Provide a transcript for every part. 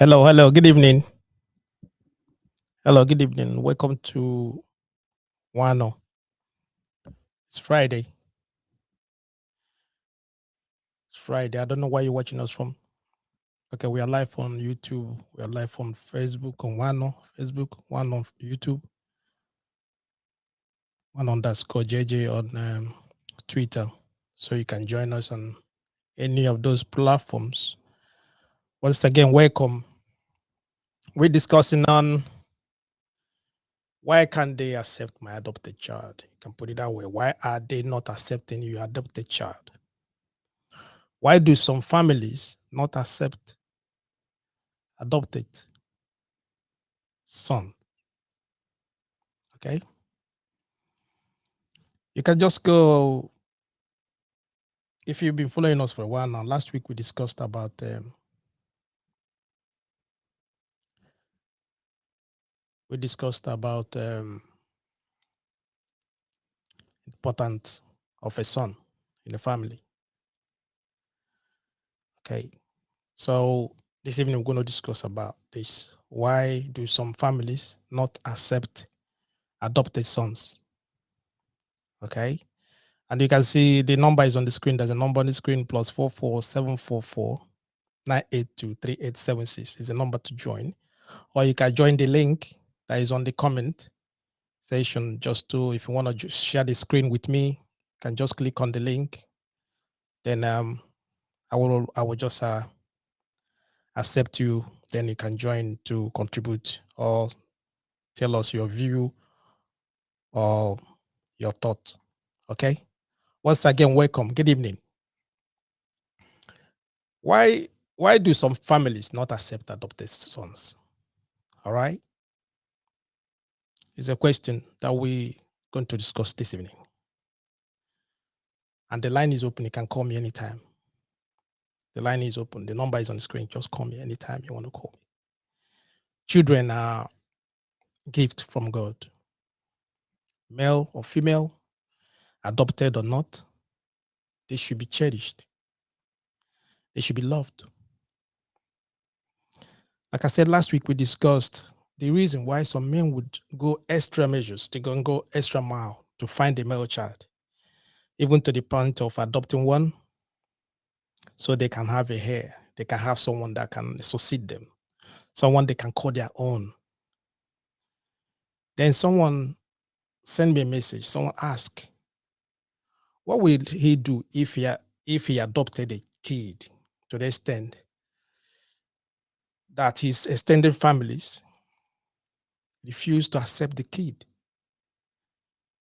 Hello, good evening. Hello, good evening. Welcome to Wano. It's Friday. It's Friday. I don't know where you're watching us from. Okay, we are live on YouTube. We are live on Facebook on Wano, Facebook, one on YouTube, one_JJ on Twitter. So you can join us on any of those platforms. Once again, welcome. We're discussing on why can't they accept my adopted child? You can put it that way. Why are they not accepting your adopted child? Why do some families not accept adopted son? Okay. You can just go, if you've been following us for a while now, last week we discussed about importance of a son in the family. Okay. So this evening we're going to discuss about this. Why do some families not accept adopted sons? Okay. And you can see the number is on the screen. There's a number on the screen, +44 744 982 3876 is the number to join. Or you can join the link that is on the comment section. Just to, if you want to just share the screen with me, you can just click on the link. Then I will just accept you. Then you can join to contribute or tell us your view or your thought. Okay. Once again, welcome. Good evening. Why do some families not accept adopted sons? All right. It's a question that we're going to discuss this evening. And the line is open. You can call me anytime. The line is open. The number is on the screen. Just call me anytime you want to call me. Children are gift from God. Male or female, adopted or not, they should be cherished. They should be loved. Like I said last week, we discussed the reason why some men would go extra measures, they go extra mile to find a male child, even to the point of adopting one, so they can have a heir. They can have someone that can succeed them, someone they can call their own. Then someone send me a message. Someone asked, what will he do if he adopted a kid to the extent that his extended families refused to accept the kid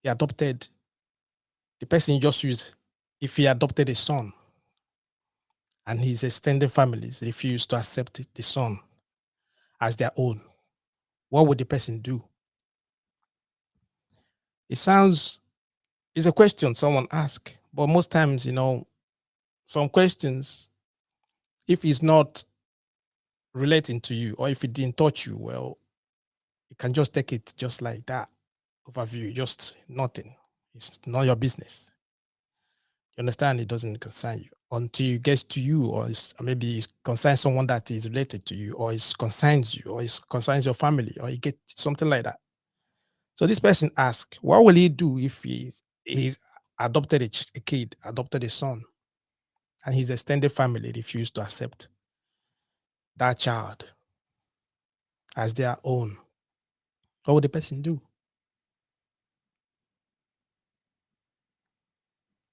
he adopted? The person he just used, if he adopted a son and his extended families refused to accept the son as their own, what would the person do? It's a question someone asked, but most times, some questions, if it's not relating to you or if it didn't touch you, well, you can just take it just like that overview, just nothing. It's not your business. You understand? It doesn't concern you until it gets to you, or maybe it concerns someone that is related to you, or it concerns you, or it concerns your family, or you get something like that. So this person asked, what will he do if he's adopted a kid, adopted a son, and his extended family refused to accept that child as their own? What would the person do?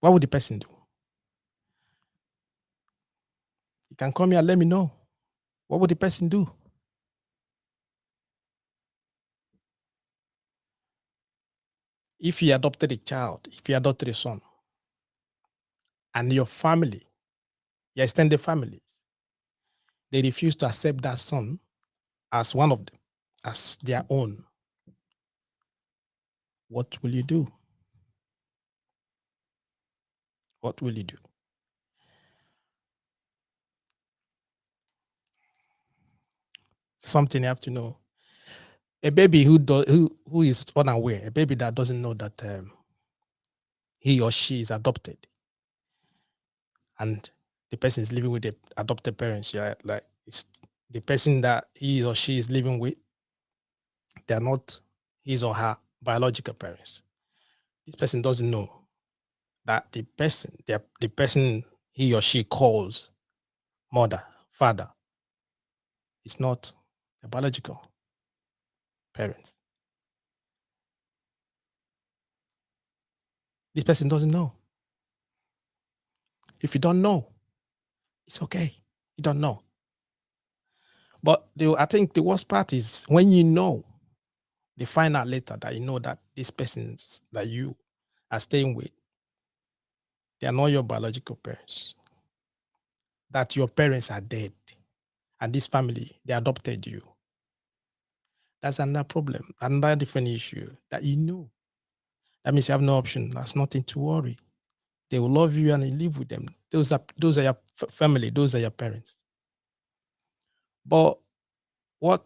What would the person do? You can call me and let me know. What would the person do? If you adopted a child, if you adopted a son, and your family, your extended family, they refuse to accept that son as one of them, as their own, what will you do? What will you do? Something you have to know. A baby who is unaware, a baby that doesn't know that he or she is adopted, and the person is living with the adopted parents, yeah, like the person that he or she is living with, they are not his or her biological parents. This person doesn't know that the person he or she calls mother, father, is not a biological parents. This person doesn't know. If you don't know, it's okay. You don't know. But I think the worst part is when you know, they find out later that you know that these persons that you are staying with, they are not your biological parents. That your parents are dead. And this family, they adopted you. That's another problem, another different issue that you know. That means you have no option. That's nothing to worry. They will love you and you live with them. Those are your family. Those are your parents. But what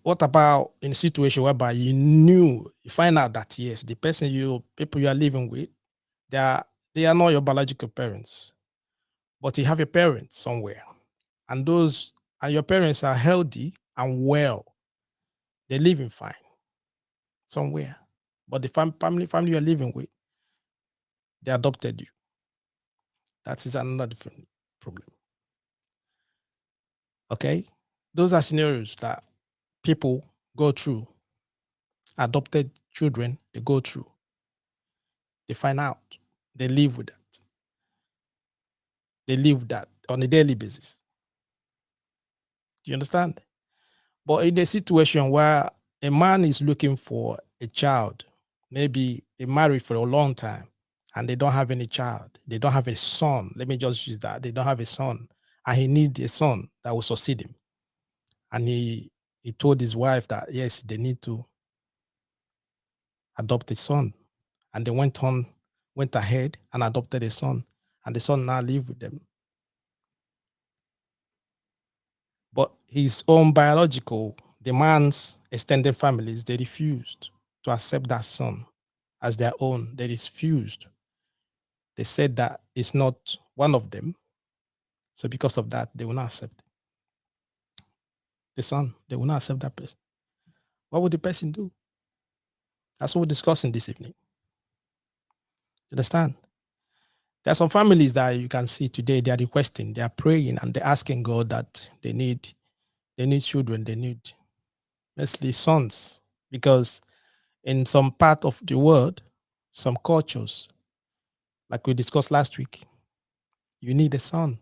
about in a situation whereby you find out that yes, the people you are living with, they are not your biological parents, but you have a parent somewhere, and your parents are healthy and well. They're living fine somewhere, but the family you're living with, they adopted you. That is another different problem. Okay, those are scenarios that people go through. Adopted children, they go through. They find out. They live with that. They live with that on a daily basis. Do you understand? But in a situation where a man is looking for a child, maybe they married for a long time and they don't have any child, they don't have a son. Let me just use that. They don't have a son, and he needs a son that will succeed him. And he told his wife that yes, they need to adopt a son. And they went ahead and adopted a son. And the son now lives with them. But his own biological, the man's extended families, they refused to accept that son as their own. They refused. They said that it's not one of them. So because of that, they will not accept the son. They will not accept that person. What would the person do? That's what we're discussing this evening. You understand? There are some families that you can see today, they are requesting, they are praying, and they're asking God that they need children, they need mostly sons, because in some part of the world, some cultures, like we discussed last week, you need a son.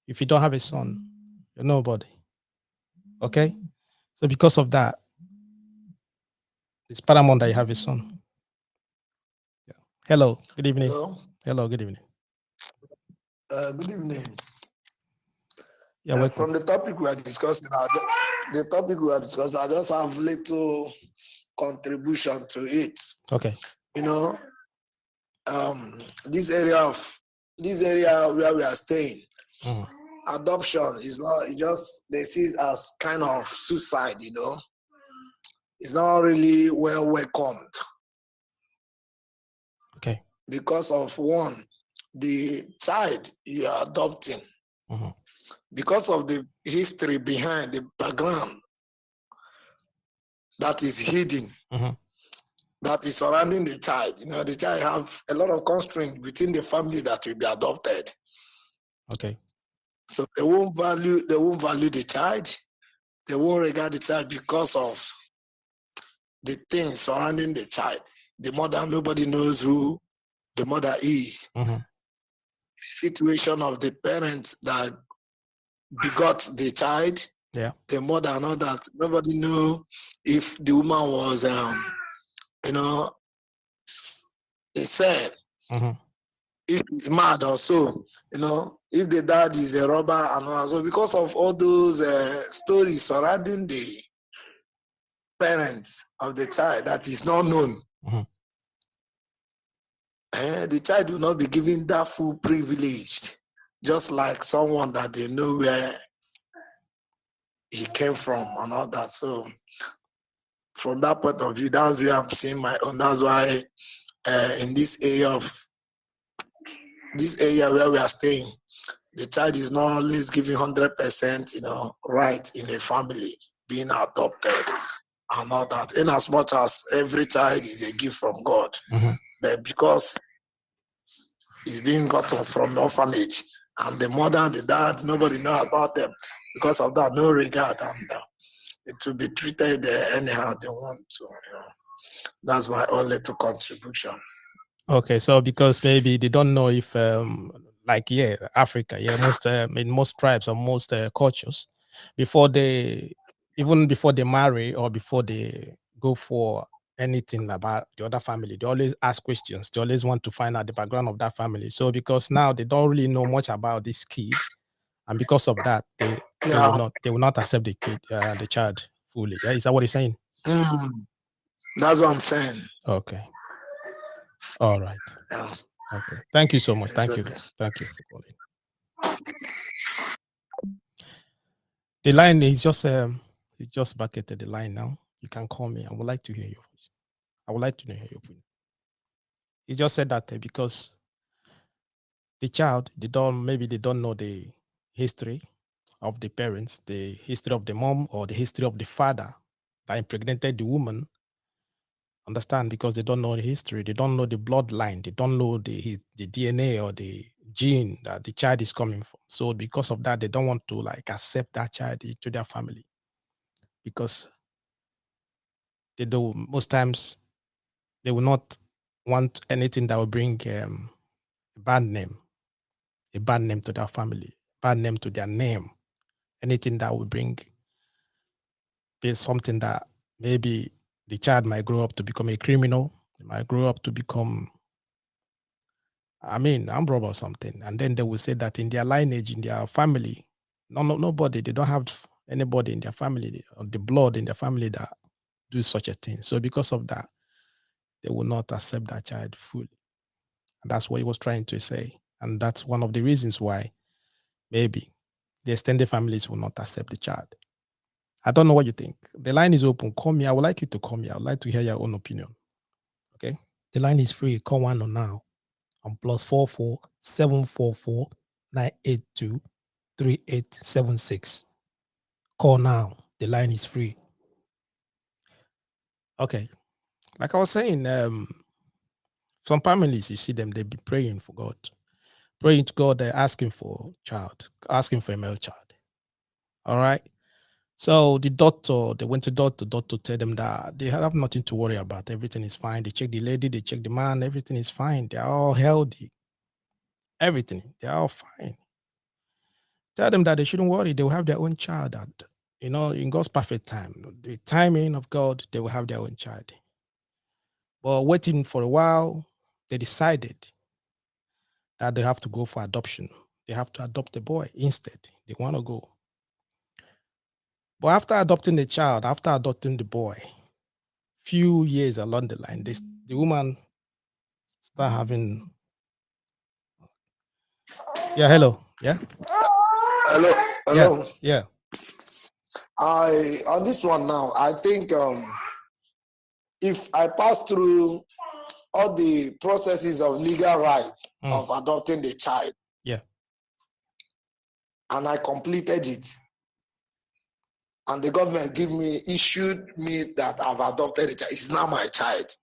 If you don't have a son, you're nobody. Okay? So because of that, it's paramount that you have a son. Yeah. Hello, good evening. Hello, good evening. Good evening. Yeah, welcome. From the topic we are discussing, I just have little contribution to it. Okay. You know, this area where we are staying, adoption is not just, they see it as kind of suicide. You know, it's not really well welcomed. Okay. Because of one, the child you are adopting. Because of the history behind, the background that is hidden, that is surrounding the child. You know, the child have a lot of constraints within the family that will be adopted. Okay. So they won't value the child. They won't regard the child because of the things surrounding the child. The mother, nobody knows who the mother is. Situation of the parents that begot the child, the mother and all that. Nobody knew if the woman was, they said, if he's mad or so, if the dad is a robber and all. So because of all those stories surrounding the parents of the child that is not known, the child will not be given that full privilege, just like someone that they know where he came from and all that. So from that point of view, that's where I'm seeing my own. That's why in this area where we are staying, the child is not always given 100%, right in a family, being adopted and all that. In as much as every child is a gift from God, but because it's being gotten from orphanage, and the mother and the dad, nobody know about them. Because of that, no regard, and it will be treated anyhow they want to. That's my only to contribution. Okay, so because maybe they don't know if, like, yeah, Africa, yeah, most in most tribes or most cultures, before they even before they marry or before they go for anything about the other family, they always ask questions. They always want to find out the background of that family. So because now they don't really know much about this kid, and because of that, they Yeah. will not accept the kid, the child fully. Yeah, is that what you're saying? That's what I'm saying. Okay. All right. Yeah. Okay. Thank you so much. It's Thank you. okay. Thank you for calling. The line is just it's just vacated the line now. You can call me. I would like to hear your voice. I would like to hear your opinion. He just said that because the child, they don't know the history of the parents, the history of the mom or the history of the father that impregnated the woman. Understand? Because they don't know the history, they don't know the bloodline, they don't know the DNA or the gene that the child is coming from. So because of that, they don't want to like accept that child into their family because they do most times they will not want anything that will bring a bad name to their family, bad name to their name, anything that will bring something that maybe the child might grow up to become a criminal, they might grow up to become armed robber or something. And then they will say that in their lineage, in their family, nobody, they don't have anybody in their family, or the blood in their family that do such a thing. So because of that, they will not accept that child fully. And that's what he was trying to say. And that's one of the reasons why maybe the extended families will not accept the child. I don't know what you think. The line is open. Call me. I would like you to call me. I would like to hear your own opinion. Okay. The line is free. Call one on now on +44 744 982 3876. Call now. The line is free. Okay. Like I was saying, some families, you see them, they be praying for God. Praying to God, they're asking for a male child. All right. So the doctor, they went to doctor tell them that they have nothing to worry about. Everything is fine. They check the lady, they check the man, everything is fine. They're all healthy. Everything, they're all fine. Tell them that they shouldn't worry. They will have their own child. That, in God's perfect time, the timing of God, they will have their own child. But waiting for a while, they decided that they have to go for adoption. They have to adopt a boy instead. They want to go. But after adopting the child, after adopting the boy, few years along the line, the woman start having. Yeah, hello. Yeah. Hello. Yeah. On this one now, I think if I pass through all the processes of legal rights of adopting the child, yeah, and I completed it, and the government issued me that I've adopted a child, it's now my child,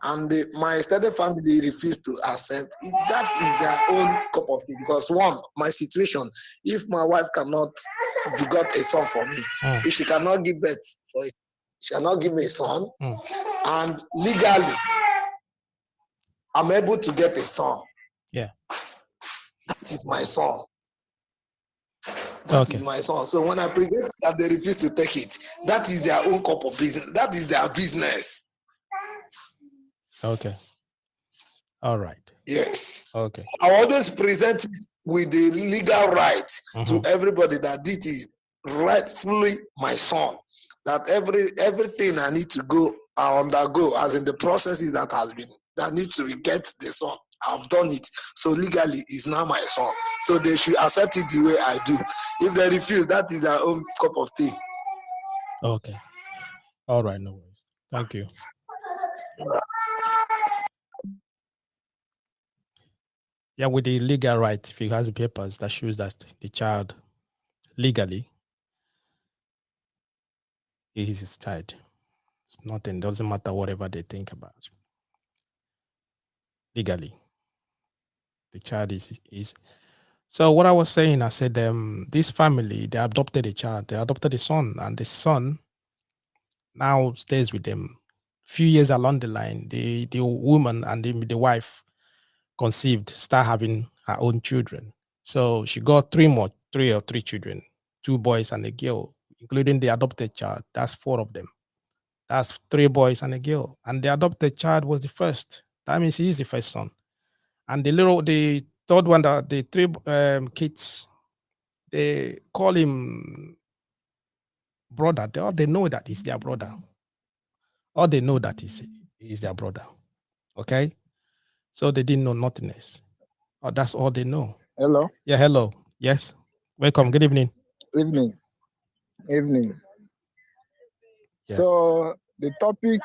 and my extended family refused to accept it, that is their own cup of tea. Because one, my situation, if my wife cannot begot a son for me, if she cannot give birth for it, she cannot give me a son, and legally I'm able to get a son, yeah, that is my son. That is my son. So when I present that they refuse to take it, that is their own cup of business. That is their business. Okay. All right. Yes. Okay. I always present it with the legal right to everybody that this is rightfully my son. That everything I need to go, I undergo, as in the processes that need to get the son. I've done it. So legally, it's now my son. So they should accept it the way I do. If they refuse, that is their own cup of tea. Okay. All right. No worries. Thank you. Yeah, with the legal right, if he has the papers that shows that the child legally is his child. It's nothing. Doesn't matter whatever they think about. Legally, the child is. So what I was saying, I said, this family, they adopted a child. They adopted a son, and the son now stays with them. Few years along the line, the woman and the wife conceived, start having her own children. So she got three or three children, 2 boys and a girl, including the adopted child. That's 4 of them. That's 3 boys and a girl. And the adopted child was the first. That means he is the first son. And the third one, the 3 kids, they call him brother. They know that he's their brother. All they know that he's their brother. Okay? So they didn't know nothing else. Oh, that's all they know. Hello. Yeah, hello. Yes. Welcome. Good evening. Evening. Evening. Yeah. So the topic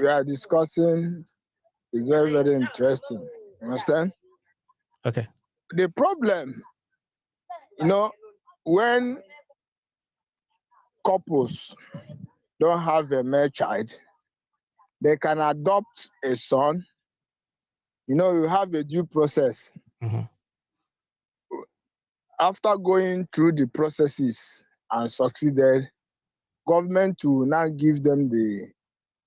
we are discussing is very, very interesting. You understand? Okay. The problem, when couples don't have a male child, they can adopt a son. You have a due process. Mhm. After going through the processes and succeeded, government will now give them the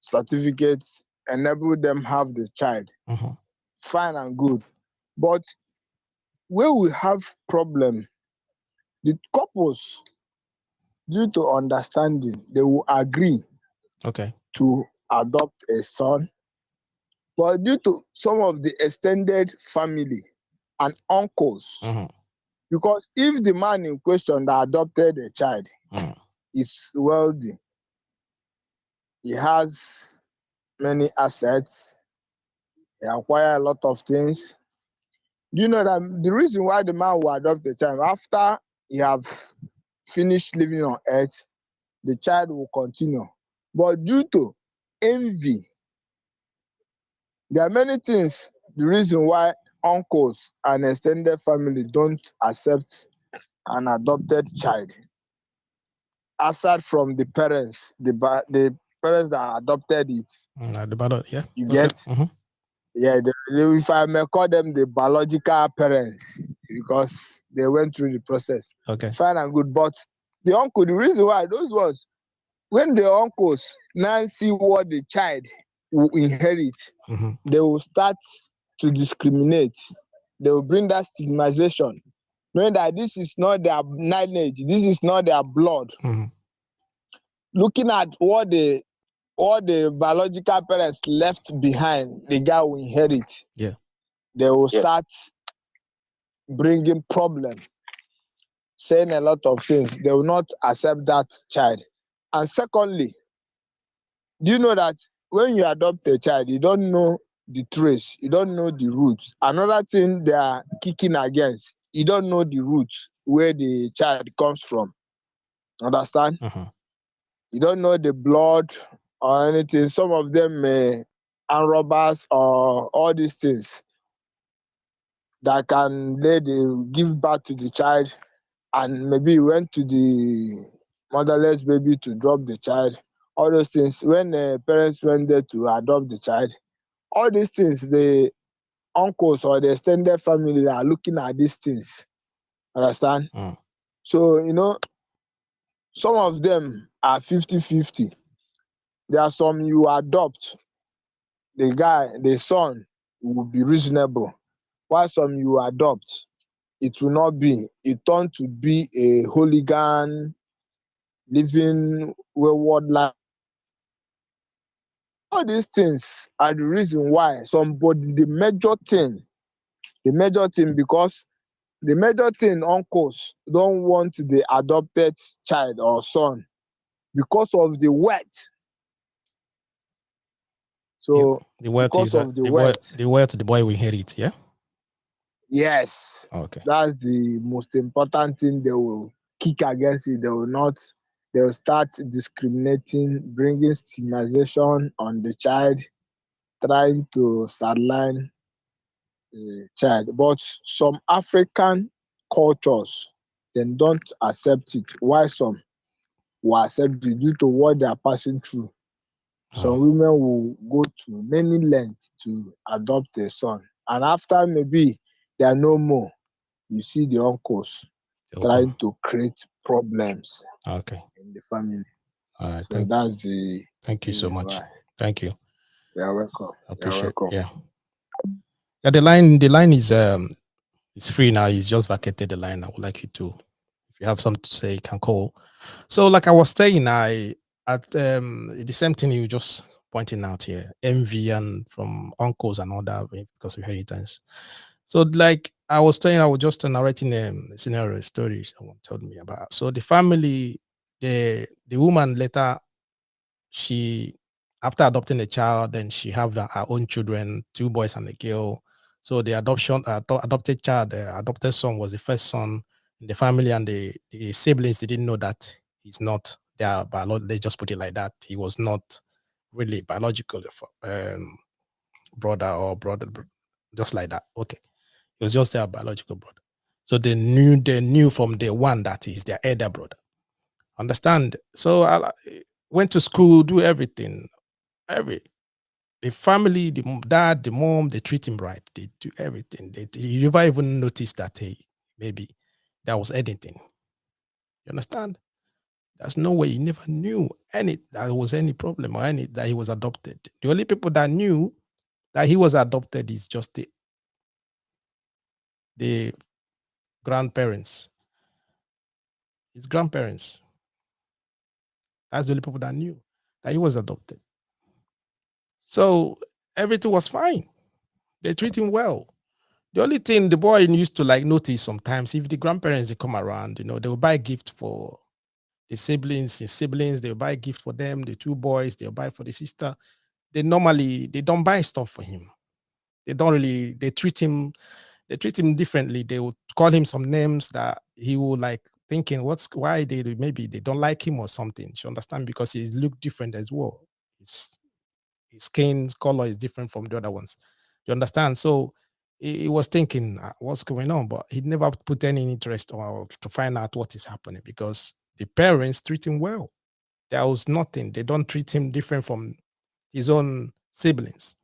certificate, enable them have the child. Mhm. Fine and good. But where we have problem, the couples, due to understanding, they will agree Okay. to adopt a son. But due to some of the extended family and uncles, Mhm. because if the man in question that adopted a child Mhm. is wealthy, he has many assets, he acquire a lot of things. Do you know that the reason why the man will adopt the child after he have finished living on earth, the child will continue. But due to envy, there are many things, the reason why uncles and extended family don't accept an adopted child. Aside from the parents, the parents that adopted it, The ballot, yeah. you Okay. get, yeah, if I may call them the biological parents, because they went through the process. Okay. Fine and good. But the uncle, the reason why those ones, when the uncles now see what the child will inherit, Mhm. they will start to discriminate. They will bring that stigmatization, knowing that this is not their lineage, this is not their blood. Mhm. Looking at what the biological parents left behind, the guy will inherit. Yeah. They will start bringing problem, saying a lot of things. They will not accept that child. And secondly, do you know that when you adopt a child, you don't know the trace, you don't know the roots. Another thing they are kicking against, you don't know the roots where the child comes from. Understand? Mhm. You don't know the blood or anything. Some of them may arm robbers or all these things that can give birth to the child, and maybe went to the motherless baby to drop the child. All those things, when parents went there to adopt the child, all these things, the uncles or the extended family are looking at these things. Understand? Mm. So, some of them are 50-50. There are some you adopt, the son will be reasonable. While some you adopt, it will not be. It turned to be a hooligan, living wayward life. All these things are the reason why somebody, because the major thing uncles don't want the adopted child or son because of the wealth. Yeah. So The wealth because is of the wealth, the wealth the boy will inherit. Yeah. yes, Okay. that's the most important thing. They will kick against it. They will start discriminating, bringing stigmatization on the child, trying to sideline the child. But some African cultures, they don't accept it. Why some will accept it due to what they are passing through. Some Oh, women will go to many lengths to adopt a son. And after maybe they are no more, you see the uncles they'll trying come. to create problems Okay. in the family. All right. So that's the Thank you so reason much. why. Thank you. You're welcome. I You're appreciate. welcome. Yeah. Yeah. The line is free now. He's just vacated the line. I would like you to, if you have something to say, you can call. So, like I was saying, I at the same thing you just pointing out here, envy and from uncles and all that because of inheritance. So, like I was saying, I was just narrating a scenario story someone told me about. So the family, the woman later, she, after adopting a child, then she have her own children, two boys and a girl. So the adopted child, the adopted son was the first son in the family, and the siblings, they didn't know that he's not their biological. They just put it like that. He was not really biological brother or brother, just like that. Okay, it was just their biological brother. So they knew from day one that he's their elder brother. Understand? So I went to school, do everything. Every the family, the dad, the mom, they treat him right. They do everything. You never even notice that, hey, maybe there was anything. You understand? There's no way. He never knew any that was any problem or any that he was adopted. The only people that knew that he was adopted is just the grandparents, his grandparents. That's the only people that knew that he was adopted. So everything was fine. They treat him well. The only thing the boy used to like notice sometimes, if the grandparents they come around, they will buy gift for the siblings, his siblings, they'll buy gift for them, the two boys, they'll buy for the sister. They don't buy stuff for him. They treat him differently. They will call him some names that he will like thinking, why maybe they don't like him or something. You understand? Because he look different as well. His, his skin's color is different from the other ones. You understand? So he was thinking what's going on, but he never put any interest or to find out what is happening because the parents treat him well. There was nothing. They don't treat him different from his own siblings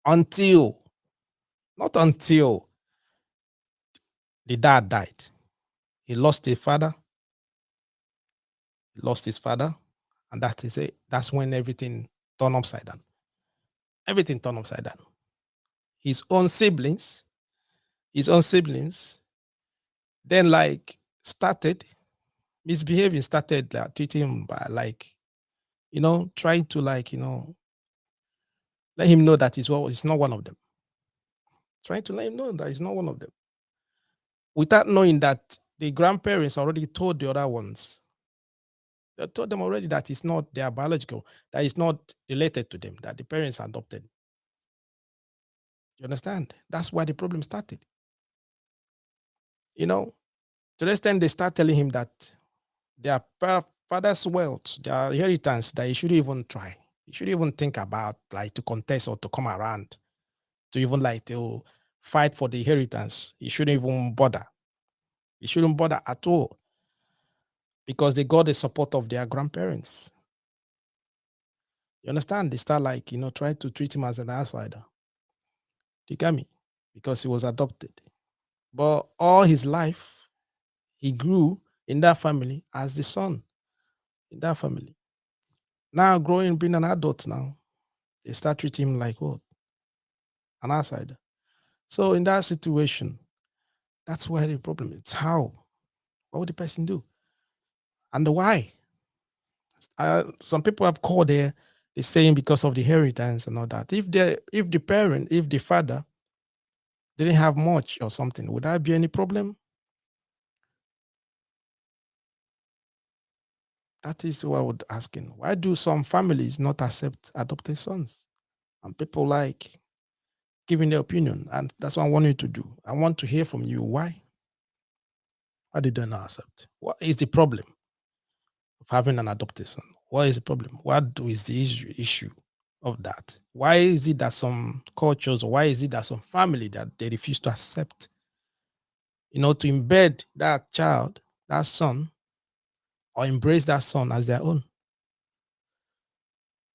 until, not until the dad died. He lost his father. He lost his father, and that is it. That's when everything turned upside down. Everything turned upside down. His own siblings, his own siblings, then like started misbehaving, started treating him by like, trying to like, let him know that he's not one of them. Trying to let him know that he's not one of them. Without knowing that the grandparents already told the other ones. They told them already that it's not their biological, that it's not related to them, that the parents are adopted. You understand? That's why the problem started. To the extent they start telling him that their father's wealth, their inheritance, that he shouldn't even try. He shouldn't even think about like to contest or to come around to even like to fight for the inheritance. He shouldn't even bother. He shouldn't bother at all because they got the support of their grandparents. You understand? They start like, try to treat him as an outsider. You get me? Because he was adopted. But all his life, he grew in that family as the son in that family. Now growing, being an adult now, they start treating him like what? An outsider. So in that situation, that's where the problem is. How? What would the person do? And the why? Some people have called there, they're saying because of the inheritance and all that. If the father didn't have much or something, would that be any problem? That is what I would asking. Why do some families not accept adopted sons? And people like giving their opinion. And that's what I want you to do. I want to hear from you. Why? Why did they not accept? What is the problem of having an adopted son? What is the problem? What is the issue? of that? Why is it that some cultures, or why is it that some family that they refuse to accept, to embed that child, that son, or embrace that son as their own?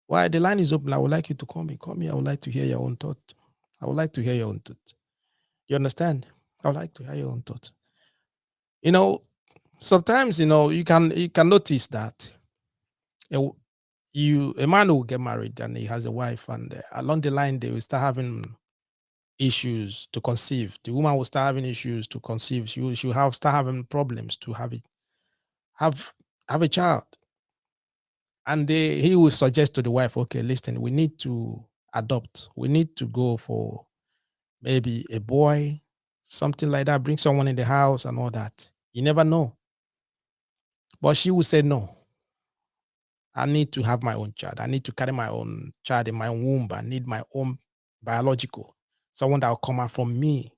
Why? The line is open. I would like you to call me. Call me. I would like to hear your own thought. I would like to hear your own thought. You understand? I would like to hear your own thought. Sometimes you can notice that a man will get married and he has a wife, and along the line they will start having issues to conceive. The woman will start having issues to conceive. She will start having problems to have a child. And he will suggest to the wife, okay, listen, we need to adopt. We need to go for maybe a boy, something like that, bring someone in the house and all that. You never know. But she will say, no, I need to have my own child. I need to carry my own child in my womb. I need my own biological, someone that will come out from me.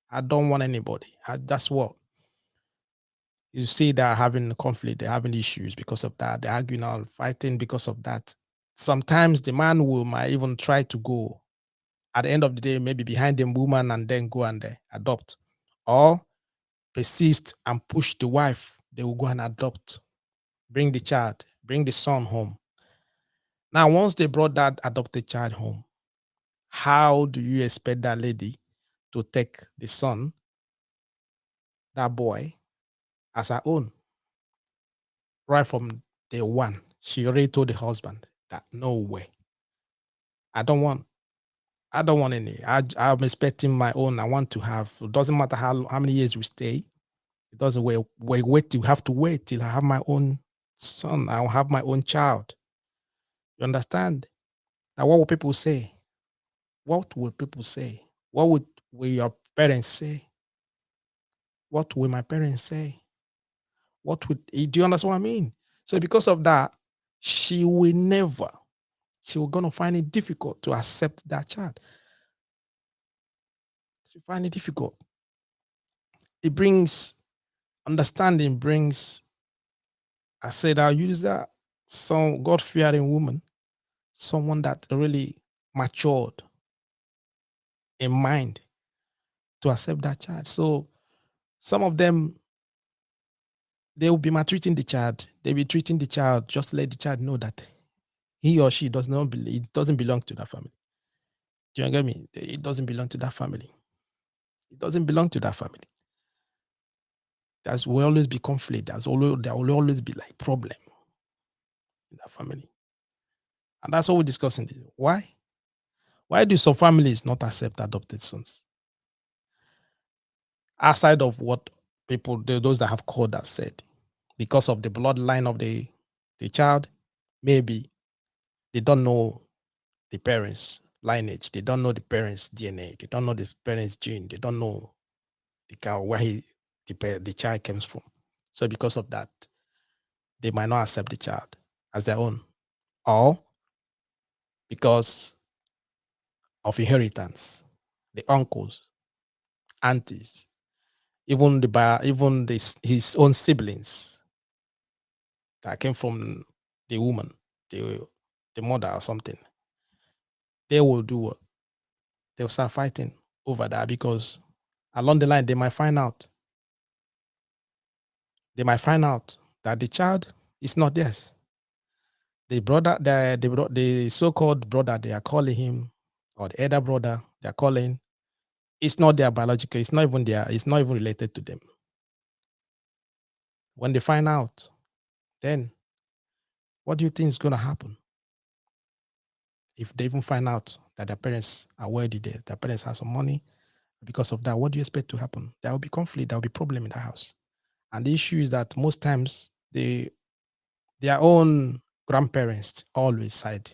I don't want anybody. That's what you see. They're having conflict. They're having issues because of that. They're arguing and fighting because of that. Sometimes the man might even try to go at the end of the day, maybe behind the woman, and then go and adopt, or persist and push the wife. They will go and adopt, bring the child, bring the son home. Now, once they brought that adopted child home, how do you expect that lady to take the son, that boy, as her own? Right from day one, she already told the husband that no way. I don't want any. I'm expecting my own. I want to have. It doesn't matter how many years we stay. It doesn't wait. You have to wait till I have my own son. I'll have my own child. You understand? Now, what will people say? What will people say? What will your parents say? What will my parents say? Do you understand what I mean? So because of that, she will gonna find it difficult to accept that child. She find it difficult. It brings understanding, I said I'll use that, some God-fearing woman, someone that really matured in mind to accept that child. So some of them, they will be maltreating the child. They'll be treating the child just to let the child know that he or she it doesn't belong to that family. Do you get me? It doesn't belong to that family. It doesn't belong to that family. There will always be conflict. There will always be like problem in that family. And that's what we're discussing. Why? Why do some families not accept adopted sons? Aside of what those that have called have said, because of the bloodline of the child, maybe they don't know the parents' lineage, they don't know the parents' DNA, they don't know the parents' gene, they don't know where the child comes from. So because of that, they might not accept the child as their own, or because of inheritance, the uncles, aunties, even his own siblings that came from the woman, the mother or something, they will do what? They'll start fighting over that, because along the line they might find out. They might find out that the child is not theirs. The brother, the so-called brother they are calling him, or the elder brother they are calling, it's not their biological. It's not even related to them. When they find out, then what do you think is going to happen? If they even find out that their parents are wealthy, their parents have some money, because of that, what do you expect to happen? There will be conflict. There will be problem in the house. And the issue is that most times their own grandparents always side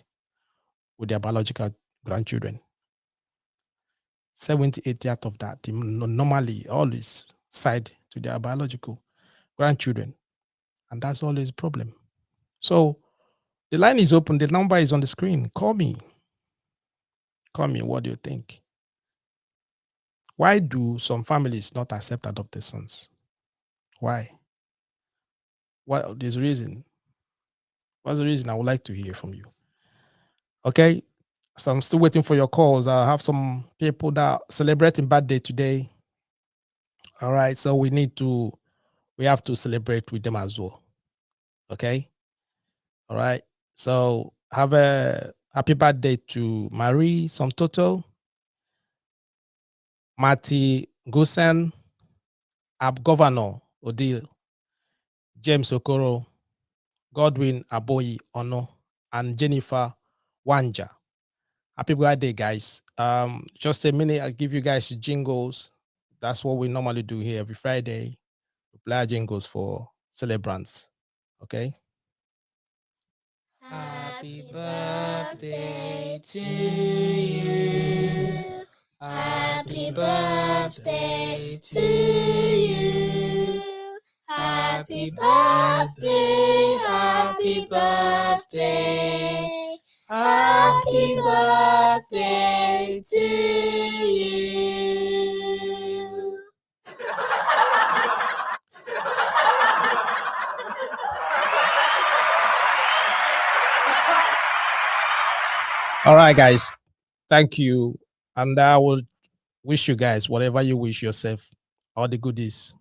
with their biological grandchildren. 70, 80 out of that, they normally always side to their biological grandchildren. And that's always a problem. So the line is open. The number is on the screen. Call me. Call me. What do you think? Why do some families not accept adopted sons? Why? What is the reason? What's the reason? I would like to hear from you. Okay. So I'm still waiting for your calls. I have some people that are celebrating birthday today. All right, so we have to celebrate with them as well. Okay. All right. So have a happy birthday to Marie Some Total, Marty Gusen, Ab Governor Odile, James Okoro, Godwin Aboyi Ono, and Jennifer Wanja. Happy birthday, guys. Just a minute, I'll give you guys jingles. That's what we normally do here every Friday. We play jingles for celebrants. Okay. Happy birthday to you. Happy birthday to you. Happy birthday, happy birthday. Happy birthday to you. All right, guys. Thank you. And I will wish you guys whatever you wish yourself, all the goodies,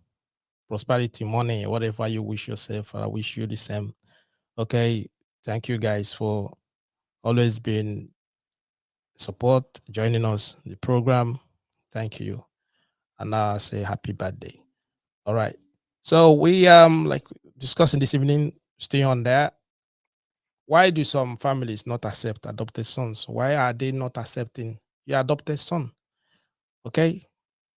prosperity, money, whatever you wish yourself. I wish you the same. Okay. Thank you guys for always being support, joining us in the program. Thank you. And I say happy birthday. All right. So we like discussing this evening, stay on that. Why do some families not accept adopted sons? Why are they not accepting your adopted son? Okay.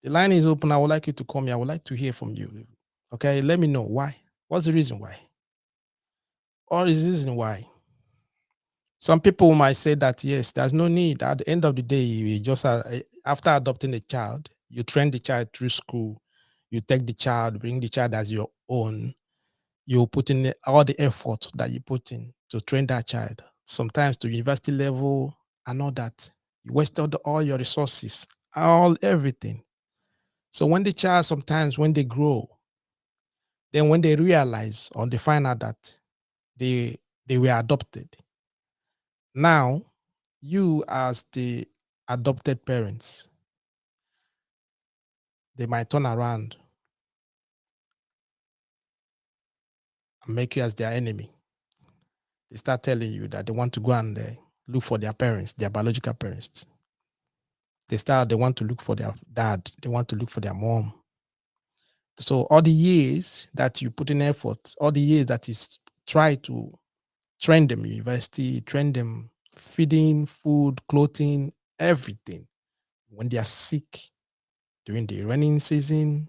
The line is open. I would like you to call me. I would like to hear from you. Okay. Let me know why. What's the reason why? Or is the reason why? Some people might say that yes, there's no need. At the end of the day, you just after adopting a child, you train the child through school, you take the child, bring the child as your own. You put in all the effort that you put in to train that child. Sometimes to university level and all that, you wasted all your resources, everything. So when the child sometimes when they grow, then when they realize or they find out that they were adopted, now you as the adopted parents, they might turn around and make you as their enemy. They start telling you that they want to go and look for their parents, their biological parents. They want to look for their dad, they want to look for their mom. So all the years that you put in effort, all the years that is try to train them university, train them feeding, food, clothing, everything. When they are sick during the rainy season,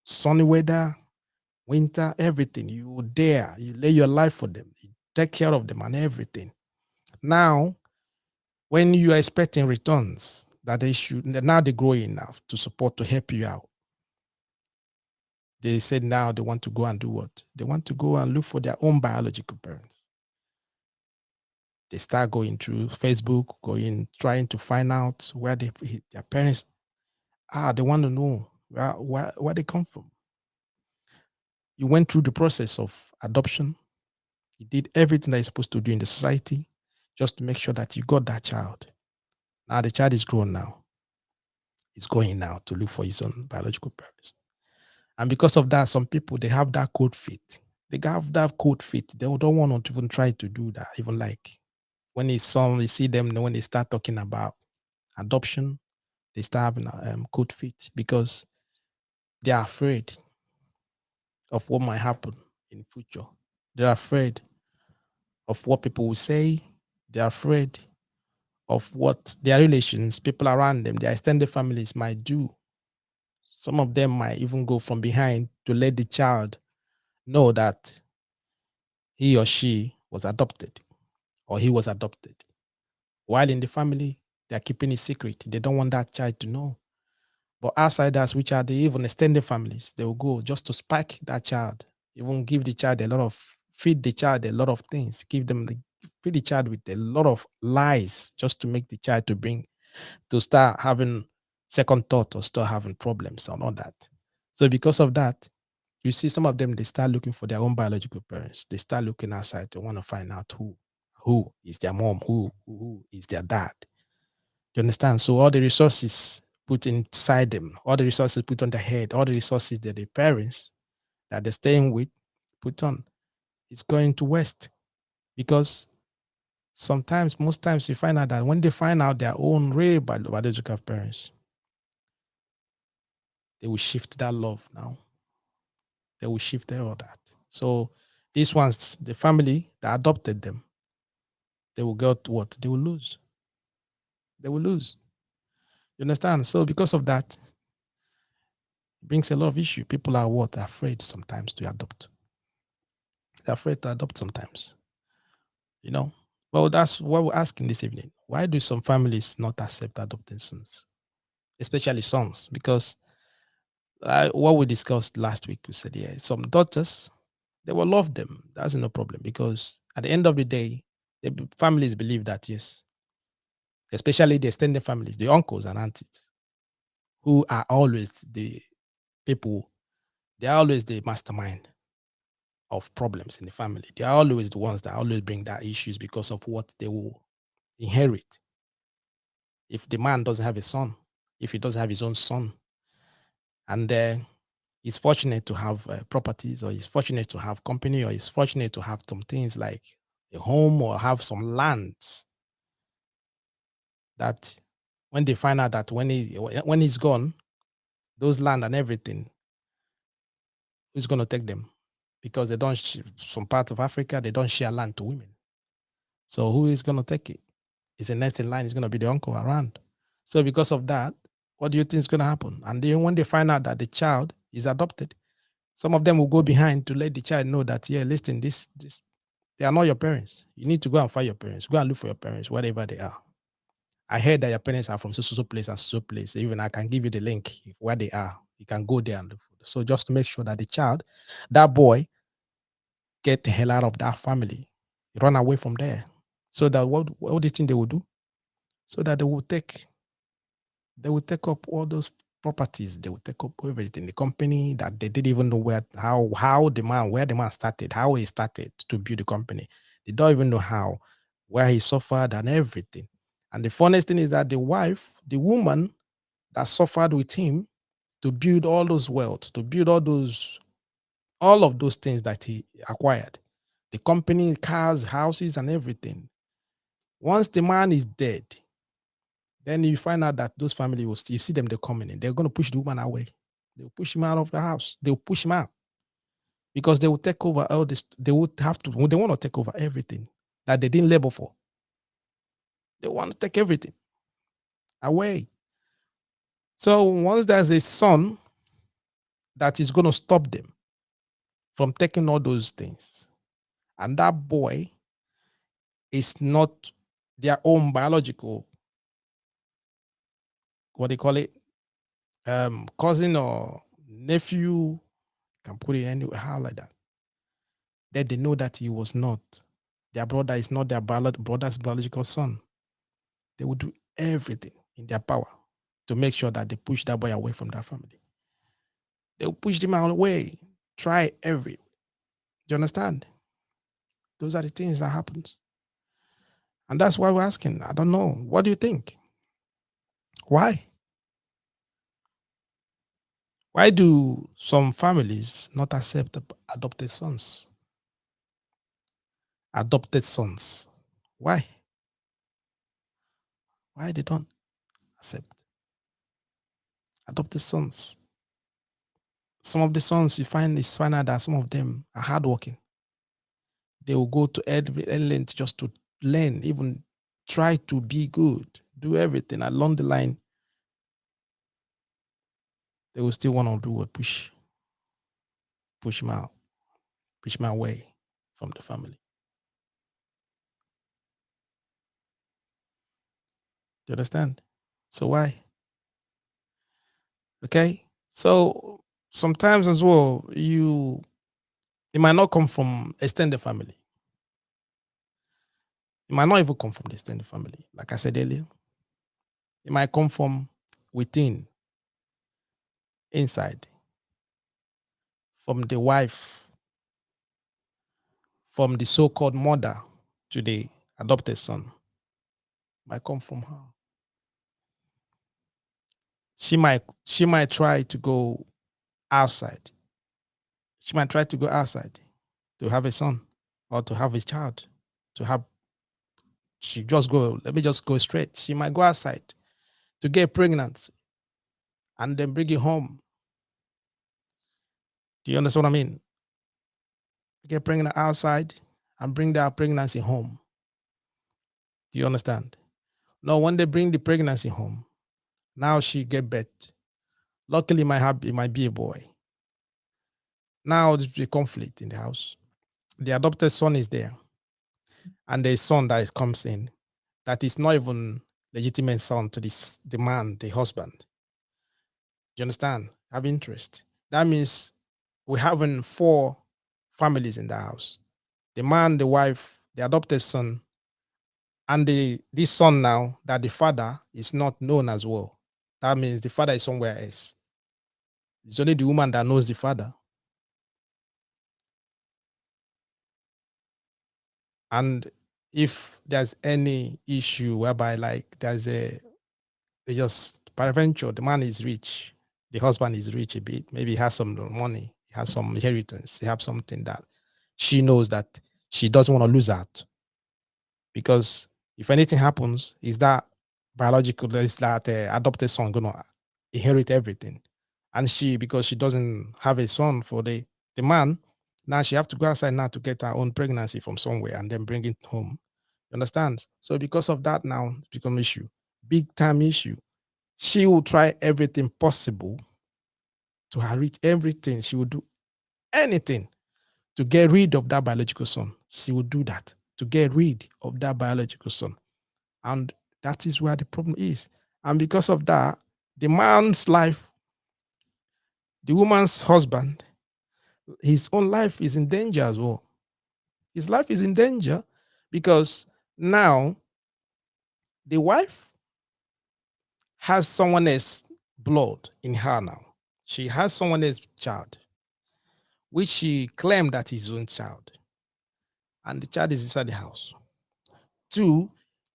sunny weather, winter, everything, you dare, you lay your life for them, you take care of them and everything. Now, when you are expecting returns, that they should now they grow enough to support to help you out. They said now they want to go and do what? They want to go and look for their own biological parents. They start going through Facebook, trying to find out where their parents are. They want to know where they come from. You went through the process of adoption. You did everything that you're supposed to do in the society just to make sure that you got that child. Now the child is grown now. He's going now to look for his own biological parents. And because of that, some people, they have that cold feet. They have that cold feet. They don't want to even try to do that. Even like when you see them, when they start talking about adoption, they start having cold feet because they are afraid of what might happen in the future. They're afraid of what people will say. They're afraid of what their relations, people around them, their extended families might do. Some of them might even go from behind to let the child know that he or she was adopted or he was adopted. While in the family, they're keeping it secret. They don't want that child to know. But outsiders, which are the even extended families, they will go just to spike that child, even give the child feed the child a lot of things, feed the child with a lot of lies just to make the child to start having second thought or start having problems and all that. So because of that, you see some of them, they start looking for their own biological parents. They start looking outside. They want to find out who is their mom, who is their dad. You understand? So all the resources put inside them, all the resources put on their head, all the resources that the parents that they're staying with put on, it's going to waste. Because sometimes, most times, you find out that when they find out their own real biological parents, they will shift that love now. They will shift all that. So these ones, the family that adopted them, they will get what? They will lose. They will lose. You understand? So because of that, it brings a lot of issue. People are what? Afraid sometimes to adopt. They're afraid to adopt sometimes. You know? Well, that's what we're asking this evening. Why do some families not accept adopting sons? Especially sons? Because what we discussed last week, we said, yeah, some daughters, they will love them. That's no problem. Because at the end of the day, the families believe that, yes, especially the extended families, the uncles and aunties, who are always the people, they are always the mastermind of problems in the family. They are always the ones that always bring that issues because of what they will inherit. If the man doesn't have a son, if he doesn't have his own son, and he's fortunate to have properties, or he's fortunate to have company, or he's fortunate to have some things like a home or have some lands, that when they find out that when he's gone, those land and everything, who's going to take them? Because they don't, some part of Africa, they don't share land to women. So who is going to take it? Is the next in line is going to be the uncle around. So because of that, what do you think is going to happen? And then when they find out that the child is adopted, some of them will go behind to let the child know that, yeah, listen, this they are not your parents. You need to go and find your parents. Go and look for your parents, wherever they are. I heard that your parents are from so place and so place. Even I can give you the link where they are. You can go there and look for them. So just to make sure that the child, that boy, get the hell out of that family, run away from there. So that what do you think they will do? So that they will take up all those properties, they will take up everything. The company that they didn't even know where the man started, how he started to build the company. They don't even know how, where he suffered and everything. And the funniest thing is that the wife, the woman that suffered with him to build all those wealth, to build all of those things that he acquired, the company, cars, houses, and everything. Once the man is dead, then you find out that those family will, you see them, they're coming in. They're going to push the woman away. They'll push him out of the house. They'll push him out because they will take over all this. They would have to, they want to take over everything that they didn't labor for. They want to take everything away. So once there's a son that is going to stop them from taking all those things, and that boy is not their own biological, what they call it, cousin or nephew, can put it anywhere, how like that. Then they know that he was not, their brother is not their brother's biological son. They will do everything in their power to make sure that they push that boy away from that family. They will push him away, try every. Do you understand? Those are the things that happens. And that's why we're asking. I don't know. What do you think? Why? Why do some families not accept adopted sons? Adopted sons. Why? Why they don't accept adopted sons? Some of the sons you find out that some of them are hardworking. They will go to every length just to learn, even try to be good, do everything along the line. They will still want to do a push him out, push him away from the family. Do you understand? So why? Okay. So sometimes as well, it might not come from extended family. It might not even come from the extended family. Like I said earlier, it might come from within, inside, from the wife, from the so-called mother to the adopted son might come from her. She might try to go outside. She might try to go outside to have a son or to have a child. To have let me just go straight. She might go outside to get pregnant and then bring it home. Do you understand what I mean? Get pregnant outside and bring that pregnancy home. Do you understand? Now, when they bring the pregnancy home, now she get birth. Luckily, it might be a boy. Now there's a conflict in the house. The adopted son is there, and the son that comes in, that is not even legitimate son to the man, the husband. Do you understand? Have interest. That means we're having 4 families in the house: the man, the wife, the adopted son, and this son now that the father is not known as well. That means the father is somewhere else. It's only the woman that knows the father. And if there's any issue whereby like there's they just peradventure, the man is rich, the husband is rich a bit, maybe he has some money, he has some inheritance, he has something that she knows that she doesn't want to lose out. Because if anything happens, is that biological, is that adopted son gonna inherit everything? And she, because she doesn't have a son for the man, now she have to go outside now to get her own pregnancy from somewhere and then bring it home. You understand? So because of that, now it's become issue, big time issue. She will try everything possible to reach everything. She will do anything to get rid of that biological son. She will do that to get rid of that biological son. And that is where the problem is. And because of that, the man's life, the woman's husband, his own life is in danger as well. His life is in danger because now the wife has someone else's blood in her now. She has someone else's child, which she claimed that is his own child. And the child is inside the house. 2,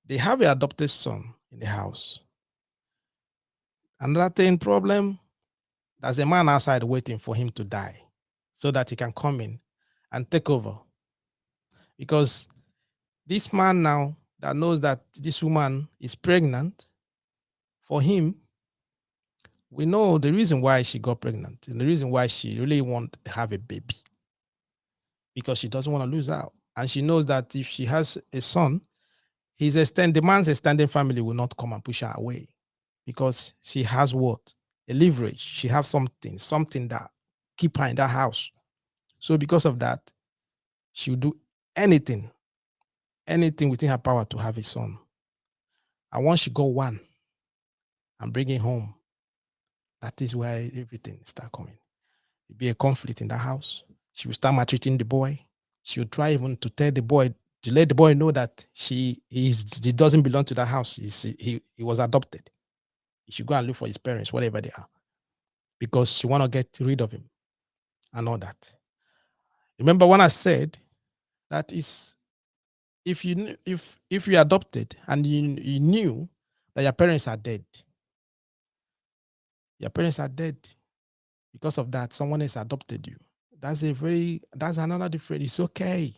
they have an adopted son in the house. Another thing problem, there's a man outside waiting for him to die so that he can come in and take over. Because this man now that knows that this woman is pregnant, for him, we know the reason why she got pregnant and the reason why she really wants to have a baby. Because she doesn't want to lose out. And she knows that if she has a son, the man's extended family will not come and push her away. Because she has what? A leverage. She has something that keep her in that house. So because of that, she will do anything within her power to have a son. And once she got one and bring it home, that is where everything start coming. It'll be a conflict in that house. She will start maltreating the boy. She will try even to tell the boy, to let the boy know that he doesn't belong to that house. He was adopted. He should go and look for his parents, whatever they are, because she want to get rid of him and all that. Remember when I said that is, if you adopted and you knew that your parents are dead, because of that, someone else adopted you. That's another difference. It's okay.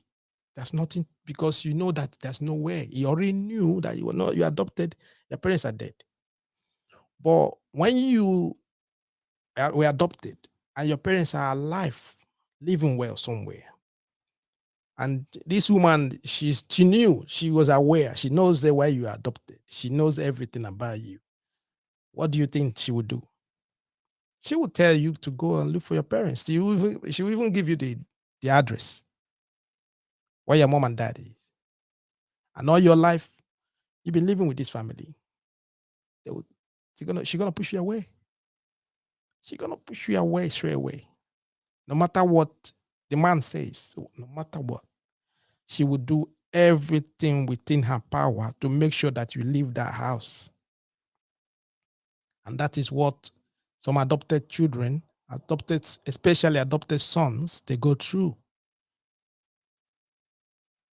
There's nothing, because you know that there's no way. You already knew that you adopted, your parents are dead. But when you were adopted and your parents are alive, living well somewhere, and this woman, she knew, she was aware, she knows the way you are adopted, she knows everything about you. What do you think she would do? She will tell you to go and look for your parents. She will even give you the address where your mom and dad is. And all your life, you've been living with this family. She's gonna push you away. She's gonna push you away straight away. No matter what the man says, no matter what, she will do everything within her power to make sure that you leave that house. And that is what some adopted children, especially adopted sons, they go through.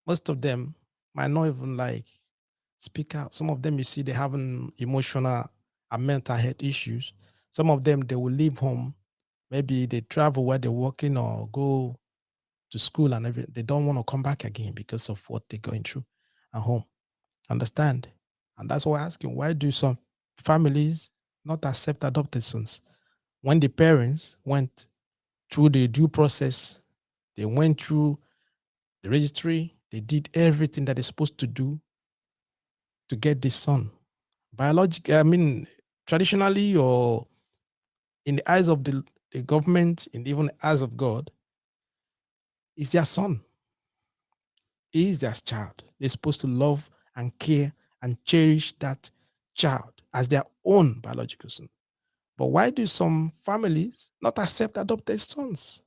Most of them, might not even like speak out. Some of them, you see, they having emotional and mental health issues. Some of them, they will leave home. Maybe they travel where they're working or go to school and everything. They don't want to come back again because of what they're going through at home. Understand? And that's why I'm asking, why do some families not accept adopted sons? When the parents went through the due process, they went through the registry, they did everything that they're supposed to do to get this son. Biological, I mean, traditionally or in the eyes of the government, and even the eyes of God, is their son. He is their child. They're supposed to love and care and cherish that child as their own biological son. But why do some families not accept adopted sons?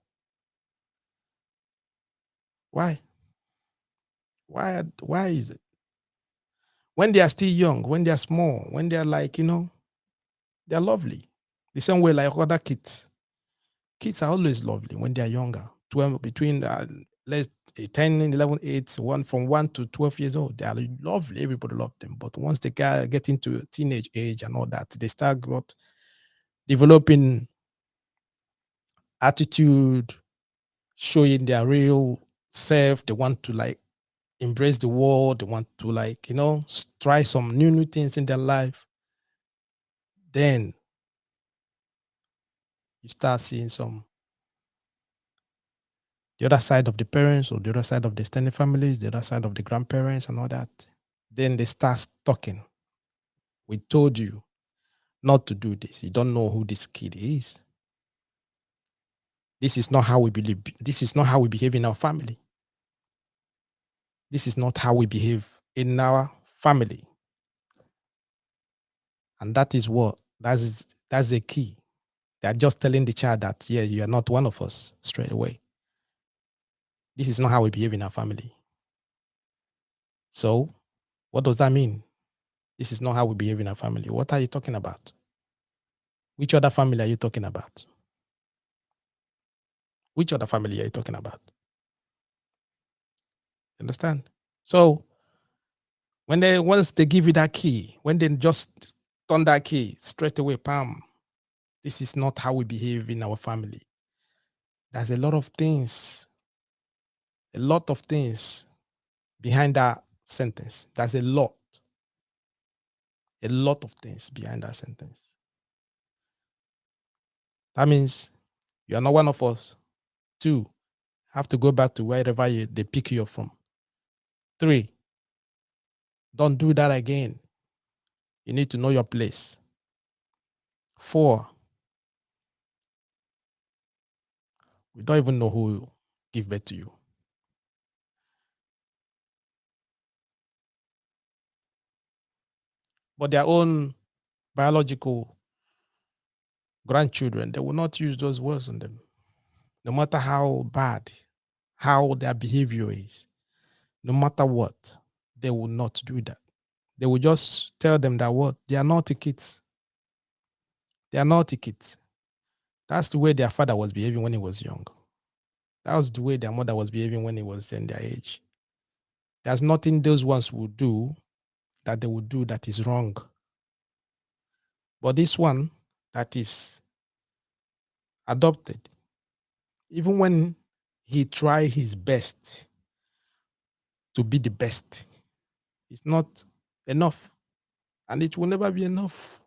Why? Why is it? When they are still young, when they are small, when they are like, they're lovely. The same way like other kids. Kids are always lovely when they are younger. 12, between let's 10, 11, 8, one from 1 to 12 years old. They are lovely. Everybody loves them. But once they get into teenage age and all that, they start developing attitude, showing their real self. They want to like embrace the world. They want to like, try some new things in their life. Then you start seeing the other side of the parents or the other side of the extended families, the other side of the grandparents and all that. Then they start talking. We told you not to do this. You don't know who this kid is. This is not how we believe. This is not how we behave in our family. This is not how we behave in our family. And that's the key. They're just telling the child that, yeah, you are not one of us straight away. This is not how we behave in our family. So, what does that mean? This is not how we behave in our family. What are you talking about? Which other family are you talking about? Which other family are you talking about? Understand? So, once they give you that key, when they just turn that key straight away, pam, this is not how we behave in our family. There's a lot of things behind that sentence. There's a lot of things behind that sentence. That means you are not one of us. 2, have to go back to wherever they pick you up from. 3, don't do that again. You need to know your place. 4, we don't even know who give birth to you. But their own biological grandchildren, they will not use those words on them. No matter how bad, how their behavior is, no matter what, they will not do that. They will just tell them that what? They are naughty kids. They are naughty kids. That's the way their father was behaving when he was young. That was the way their mother was behaving when he was in their age. There's nothing those ones will do that they will do that is wrong. But this one that is adopted, even when he try his best to be the best, it's not enough. And it will never be enough.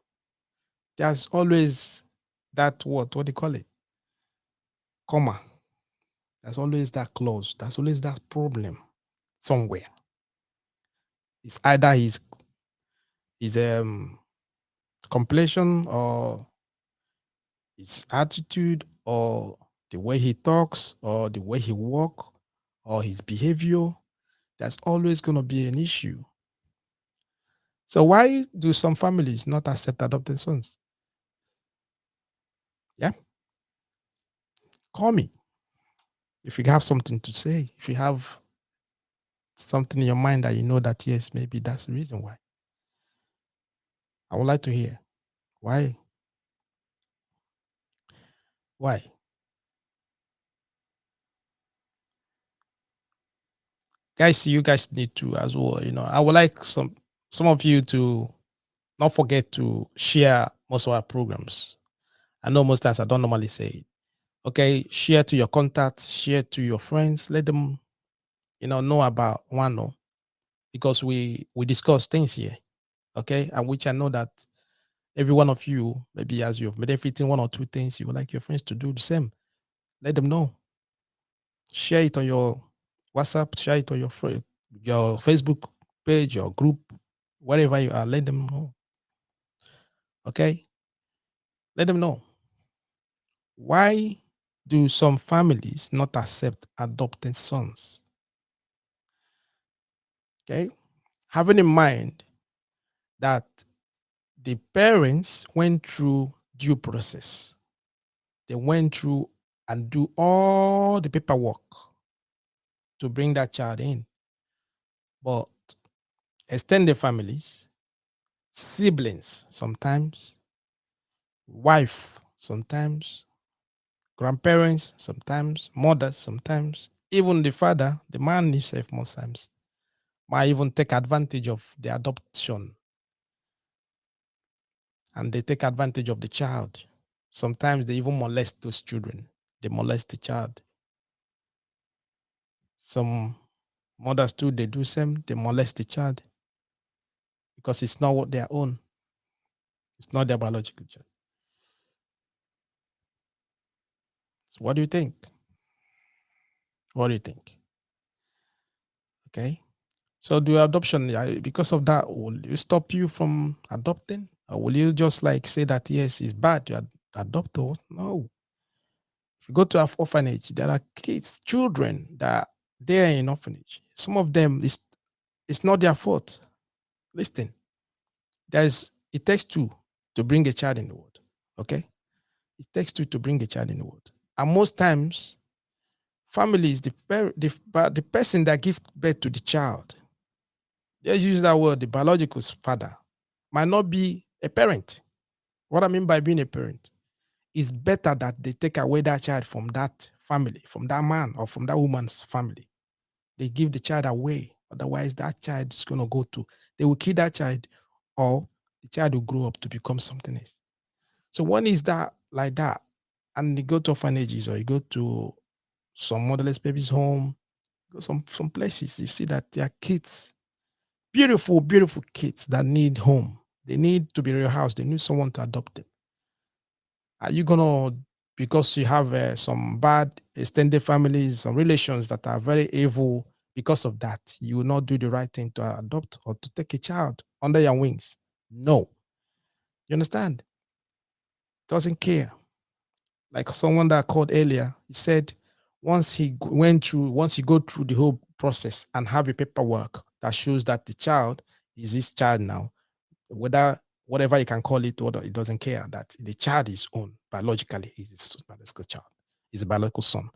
There's always that what do you call it? Comma. There's always that clause. There's always that problem somewhere. It's either his complexion or his attitude or the way he talks or the way he walk or his behavior. There's always going to be an issue. So why do some families not accept adopted sons? Yeah. Call me if you have something to say. If you have something in your mind that you know that yes, maybe that's the reason why. I would like to hear why. Why? guys, you guys need to as well. I would like some of you to not forget to share most of our programs. I know most times I don't normally say it. Okay, share to your contacts, share to your friends, let them know about Wano, because we discuss things here. Okay, and which I know that every one of you, maybe as you've benefiting one or two things, you would like your friends to do the same. Let them know. Share it on your WhatsApp, share it on your Facebook page, your group, wherever you are. Let them know. Okay, let them know. Why do some families not accept adopted sons? Okay, having in mind that the parents went through due process. They went through and do all the paperwork to bring that child in. But extended families, siblings sometimes, wife sometimes, grandparents sometimes, mothers sometimes, even the father, the man himself most times, might even take advantage of the adoption, and they take advantage of the child. Sometimes they even molest those children. They molest the child. Some mothers too, they do same. They molest the child because it's not what their own. It's not their biological child. So what do you think? What do you think? Okay. So do adoption, because of that, will you stop you from adopting? Or will you just like say that, yes, it's bad to adopt? Or no. If you go to an orphanage, there are kids, children that are there in orphanage. Some of them, it's not their fault. Listen, it takes two to bring a child in the world. Okay. It takes two to bring a child in the world. And most times, families, the person that gives birth to the child, let's use that word, the biological father, might not be a parent. What I mean by being a parent is better that they take away that child from that family, from that man or from that woman's family. They give the child away. Otherwise, that child is going to they will kill that child, or the child will grow up to become something else. So one is that like that. And you go to orphanages or you go to some motherless babies home, go some places, you see that there are kids, beautiful, beautiful kids that need home. They need to be rehoused. They need someone to adopt them. Are you gonna, because you have some bad extended families, some relations that are very evil, because of that, you will not do the right thing to adopt or to take a child under your wings? No. You understand? Doesn't care. Like someone that called earlier, he said once once you go through the whole process and have a paperwork that shows that the child is his child now, whether whatever you can call it, or it doesn't care, that the child is own biologically, is his biological child, is a biological son.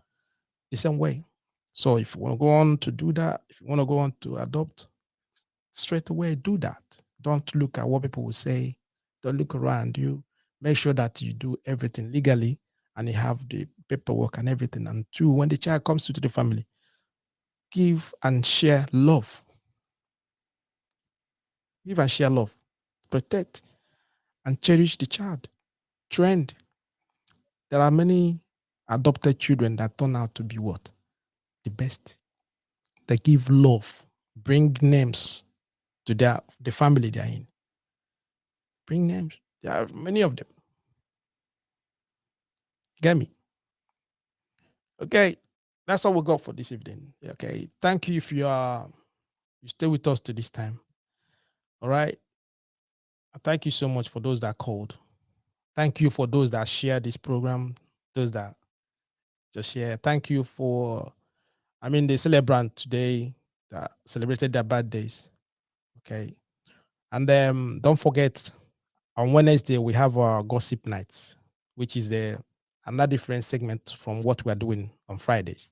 The same way. So if you want to go on to do that, if you want to go on to adopt, straight away do that. Don't look at what people will say. Don't look around you. Make sure that you do everything legally and you have the paperwork and everything. And two, when the child comes to the family, give and share love. Give and share love. Protect and cherish the child. Trend. There are many adopted children that turn out to be what? The best. They give love, bring names to the family they're in. Bring names. There are many of them. Get me? Okay. That's all we got for this evening. Okay. Thank you if you stay with us to this time. All right. Thank you so much for those that called. Thank you for those that share this program, those that just share. Thank you for, the celebrant today that celebrated their birthdays. Okay. And don't forget, on Wednesday, we have our gossip nights, which is another different segment from what we're doing on Fridays.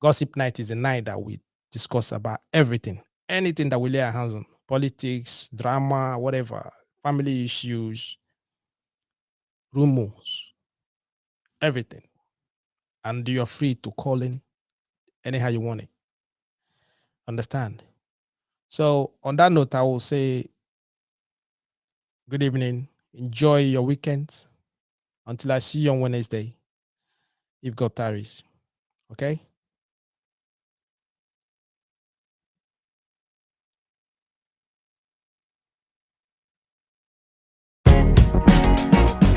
Gossip night is a night that we discuss about everything, anything that we lay our hands on, politics, drama, whatever, family issues, rumors, everything. And you're free to call in anyhow you want it. Understand? So on that note, I will say good evening. Enjoy your weekend until I see you on Wednesday, if God tarries. Okay?